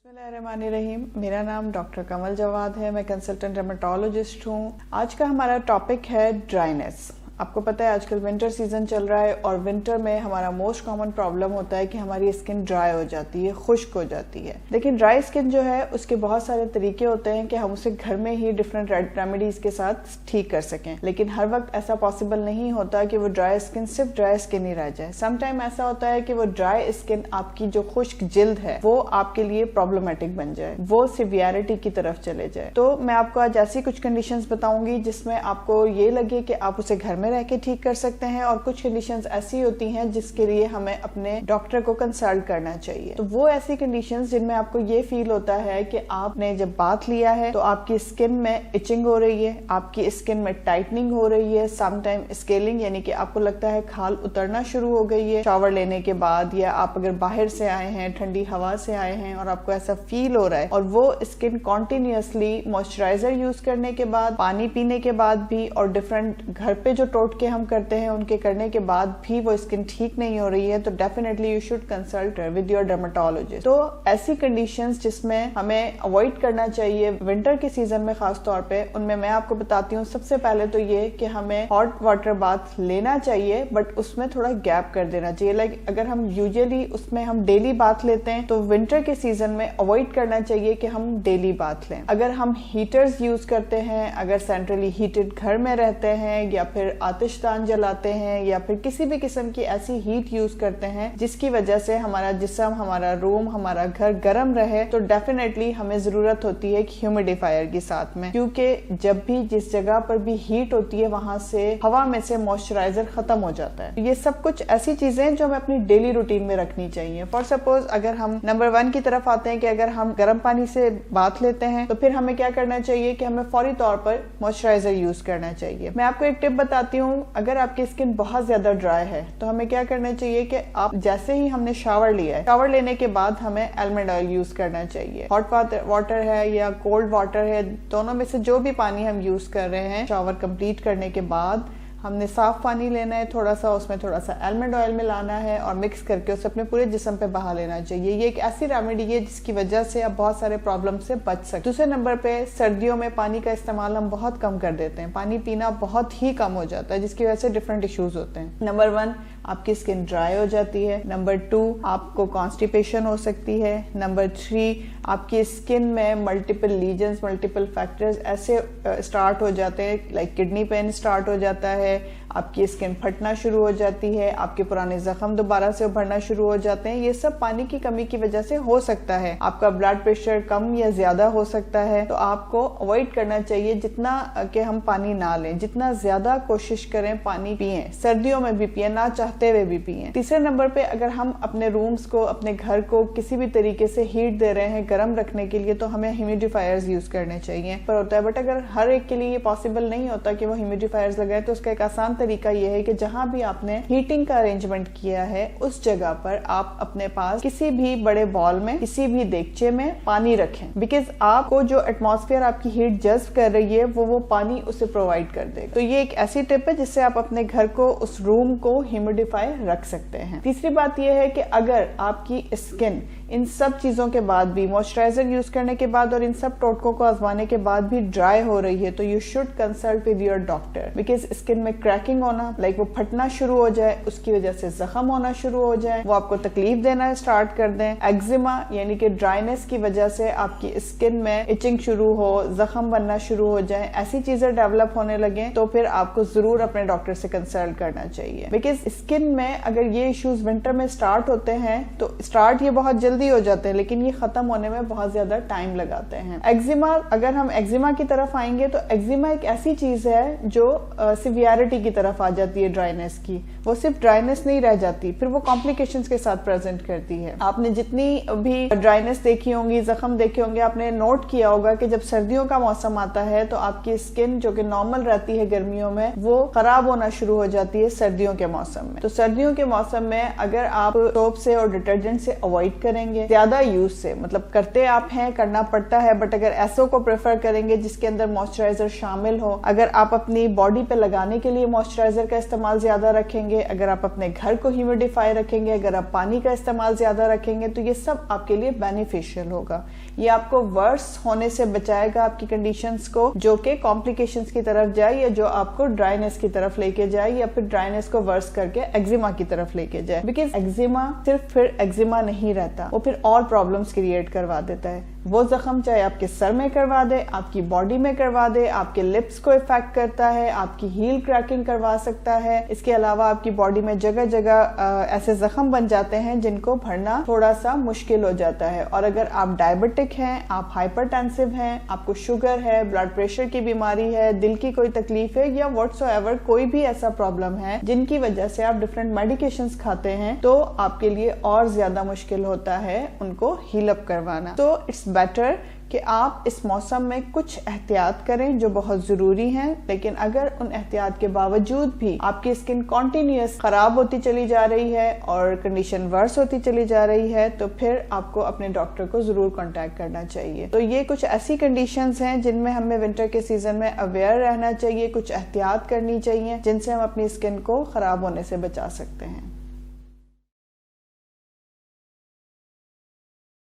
बिस्मिल्लाहिर्रहमानिर्रहीम। मेरा नाम डॉक्टर कमल जवाद है। मैं कंसल्टेंट डर्मेटोलॉजिस्ट हूँ। आज का हमारा टॉपिक है ड्राइनेस। आपको पता है आजकल विंटर सीजन चल रहा है और विंटर में हमारा मोस्ट कॉमन प्रॉब्लम होता है कि हमारी स्किन ड्राई हो जाती है, खुश्क हो जाती है। लेकिन ड्राई स्किन जो है उसके बहुत सारे तरीके होते हैं कि हम उसे घर में ही डिफरेंट रेमेडीज के साथ ठीक कर सकें। लेकिन हर वक्त ऐसा पॉसिबल नहीं होता कि वो ड्राई स्किन सिर्फ ड्राई स्किन ही रह जाए। समटाइम ऐसा होता है कि वो ड्राई स्किन आपकी जो खुश्क जिल्द है वो आपके लिए प्रॉब्लमेटिक बन जाए, वो सिवियरिटी की तरफ चले जाए। तो मैं आपको आज ऐसी कुछ कंडीशंस बताऊंगी जिसमें आपको ये लगे कि आप उसे घर में रह के ठीक कर सकते हैं, और कुछ कंडीशंस ऐसी होती हैं जिसके लिए हमें अपने डॉक्टर को कंसल्ट करना चाहिए। तो वो ऐसी कंडीशंस जिनमें आपको ये फील होता है कि आपने जब बाथ लिया है तो आपकी स्किन में इचिंग हो रही है, आपकी स्किन में टाइटनिंग हो रही है, समटाइम स्केलिंग यानी कि आपको लगता है खाल उतरना शुरू हो गई है शावर लेने के बाद, या आप अगर बाहर से आए हैं, ठंडी हवा से आए हैं और आपको ऐसा फील हो रहा है, और वो स्किन कॉन्टिन्यूसली मॉइस्चराइजर यूज करने के बाद, पानी पीने के बाद भी, और डिफरेंट घर पे जो टोटके हम करते हैं उनके करने के बाद भी वो स्किन ठीक नहीं हो रही है, तो definitely you should consult with your dermatologist. तो ऐसी कंडीशंस जिसमें हमें अवॉइड करना चाहिए विंटर के सीजन में खास तौर पे, उनमें मैं आपको बताती हूँ। सबसे पहले तो ये कि हमें हॉट वाटर बाथ लेना चाहिए, बट उसमें थोड़ा गैप कर देना चाहिए। लाइक अगर हम यूजुअली उसमें हम डेली बाथ लेते हैं तो विंटर के सीजन में अवॉइड करना चाहिए कि हम डेली बाथ लें। अगर हम हीटर्स यूज करते हैं, अगर सेंट्रली हीटेड घर में रहते हैं, या फिर आतिशदान जलाते हैं, या फिर किसी भी किस्म की ऐसी हीट यूज करते हैं जिसकी वजह से हमारा जिस्म, हमारा रूम, हमारा घर गर्म रहे, तो डेफिनेटली हमें जरूरत होती है ह्यूमिडिफायर की साथ में, क्योंकि जब भी जिस जगह पर भी हीट होती है वहां से हवा में से मॉइस्चराइजर खत्म हो जाता है। ये सब कुछ ऐसी चीजें जो हमें अपनी डेली रूटीन में रखनी चाहिए। फॉर सपोज अगर हम नंबर 1 की तरफ आते हैं कि अगर हम गर्म पानी से बाथ लेते हैं तो फिर हमें क्या करना चाहिए कि हमें फौरी तौर पर मॉइस्चराइजर यूज करना चाहिए। मैं आपको एक टिप बताती हूँ। अगर आपकी स्किन बहुत ज्यादा ड्राई है तो हमें क्या करना चाहिए कि आप जैसे ही हमने शावर लिया है, शावर लेने के बाद हमें आलमंड ऑयल यूज करना चाहिए। हॉट वाटर है या कोल्ड वाटर है, दोनों में से जो भी पानी हम यूज कर रहे हैं, शावर कंप्लीट करने के बाद हमने साफ पानी लेना है, थोड़ा सा उसमें थोड़ा सा आलमंड ऑयल मिलाना है और मिक्स करके उसे अपने पूरे जिस्म पे बहा लेना चाहिए। ये एक ऐसी रेमेडी है जिसकी वजह से आप बहुत सारे प्रॉब्लम से बच सकते। दूसरे नंबर पे सर्दियों में पानी का इस्तेमाल हम बहुत कम कर देते हैं, पानी पीना बहुत ही कम हो जाता है जिसकी वजह से डिफरेंट इश्यूज होते हैं। नंबर 1 आपकी स्किन ड्राई हो जाती है। नंबर 2 आपको कॉन्स्टिपेशन हो सकती है। नंबर 3 आपकी स्किन में मल्टीपल लीजन्स, मल्टीपल फैक्टर्स ऐसे स्टार्ट हो जाते हैं, लाइक किडनी पेन स्टार्ट हो जाता है, आपकी स्किन फटना शुरू हो जाती है, आपके पुराने जख्म दोबारा से उभरना शुरू हो जाते हैं। ये सब पानी की कमी की वजह से हो सकता है। आपका ब्लड प्रेशर कम या ज्यादा हो सकता है, तो आपको अवॉइड करना चाहिए जितना कि हम पानी ना लें, जितना ज्यादा कोशिश करें पानी पिएं, सर्दियों में भी पिएं, ना चाहते हुए भी पिएं। तीसरे नंबर पे अगर हम अपने रूम्स को, अपने घर को किसी भी तरीके से हीट दे रहे हैं गर्म रखने के लिए, तो हमें ह्यूमिडिफायर्स यूज करने चाहिए पर होता है। बट अगर हर एक के लिए ये पॉसिबल नहीं होता कि वो ह्यूमिडिफायर्स लगाए, तो उसका एक आसान तरीका यह है कि जहां भी आपने हीटिंग का अरेंजमेंट किया है उस जगह पर आप अपने पास किसी भी बड़े बॉल में, किसी भी देगचे में पानी रखें, बिकॉज आपको जो एटमॉस्फेयर आपकी हीट जज्ब कर रही है वो पानी उसे प्रोवाइड कर देगा। तो ये एक ऐसी टिप है जिससे आप अपने घर को, उस रूम को ह्यूमिडिफाई रख सकते हैं। तीसरी बात यह है कि अगर आपकी स्किन इन सब चीजों के बाद भी, मॉइस्चराइजर यूज करने के बाद और इन सब टोटकों को आजमाने के बाद भी ड्राई हो रही है, तो you should consult with your doctor, because skin में क्रैकिंग होना, लाइक वो फटना शुरू हो जाए, उसकी वजह से जख्म होना शुरू हो जाए, वो आपको तकलीफ देना स्टार्ट कर दें, एक्जिमा यानी कि ड्राइनेस की वजह से आपकी स्किन में इचिंग शुरू हो, जख्म बनना शुरू हो जाए, ऐसी चीजें डेवलप होने लगे, तो फिर आपको जरूर अपने डॉक्टर से कंसल्ट करना चाहिए। बिकॉज स्किन में अगर ये इश्यूज विंटर में स्टार्ट होते हैं तो स्टार्ट ये बहुत जल्दी हो जाते हैं, लेकिन ये खत्म होने में बहुत ज्यादा टाइम लगाते हैं। एक्जिमा, अगर हम एक्जिमा की तरफ आएंगे तो एक्जिमा एक ऐसी चीज है जो सिवियरिटी की तरफ आ जाती है ड्राइनेस की। वो सिर्फ ड्राइनेस नहीं रह जाती, फिर वो कॉम्प्लिकेशंस के साथ प्रेजेंट करती है। आपने जितनी भी ड्राइनेस देखी होंगी, जख्म देखे होंगे, आपने नोट किया होगा कि जब सर्दियों का मौसम आता है तो आपकी स्किन जो कि नॉर्मल रहती है गर्मियों में, वो खराब होना शुरू हो जाती है सर्दियों के मौसम में। तो सर्दियों के मौसम में अगर आप सोप से और डिटर्जेंट से अवॉइड करेंगे, ज्यादा यूज से, मतलब करते आप हैं, करना पड़ता है, बट अगर ऐसो को प्रेफर करेंगे जिसके अंदर मॉइस्चराइजर शामिल हो, अगर आप अपनी बॉडी पे लगाने के लिए मॉइस्चराइजर का इस्तेमाल ज्यादा रखेंगे, अगर आप अपने घर को ह्यूमिडिफाई रखेंगे, अगर आप पानी का इस्तेमाल ज्यादा रखेंगे, तो ये सब आपके लिए बेनिफिशियल होगा। ये आपको वर्स होने से बचाएगा, आपकी कंडीशंस को जो कि कॉम्प्लिकेशंस की तरफ जाए या जो आपको ड्राइनेस की तरफ लेके जाए या फिर ड्राइनेस को वर्स करके एक्जिमा की तरफ लेके जाए। बिकॉज एक्जिमा सिर्फ फिर एक्जिमा नहीं रहता, वो फिर और प्रॉब्लम्स क्रिएट करवा देता है। वो जख्म चाहे आपके सर में करवा दे, आपकी बॉडी में करवा दे, आपके लिप्स को इफेक्ट करता है, आपकी हील क्रैकिंग करवा सकता है। इसके अलावा आपकी बॉडी में जगह जगह ऐसे जख्म बन जाते हैं जिनको भरना थोड़ा सा मुश्किल हो जाता है। और अगर आप डायबिटिक हैं, आप हाइपरटेंसिव हैं, आपको शुगर है, ब्लड प्रेशर की बीमारी है, दिल की कोई तकलीफ है या व्हाटसोएवर कोई भी ऐसा प्रॉब्लम है जिनकी वजह से आप डिफरेंट मेडिकेशंस खाते हैं, तो आपके लिए और ज्यादा मुश्किल होता है उनको हील अप करवाना। तो इट्स बेटर कि आप इस मौसम में कुछ एहतियात करें जो बहुत जरूरी हैं, लेकिन अगर उन एहतियात के बावजूद भी आपकी स्किन कॉन्टिन्यूस खराब होती चली जा रही है और कंडीशन वर्स होती चली जा रही है, तो फिर आपको अपने डॉक्टर को जरूर कांटेक्ट करना चाहिए। तो ये कुछ ऐसी कंडीशंस हैं जिनमें हमें विंटर के सीजन में अवेयर रहना चाहिए, कुछ एहतियात करनी चाहिए जिनसे हम अपनी स्किन को खराब होने से बचा सकते हैं।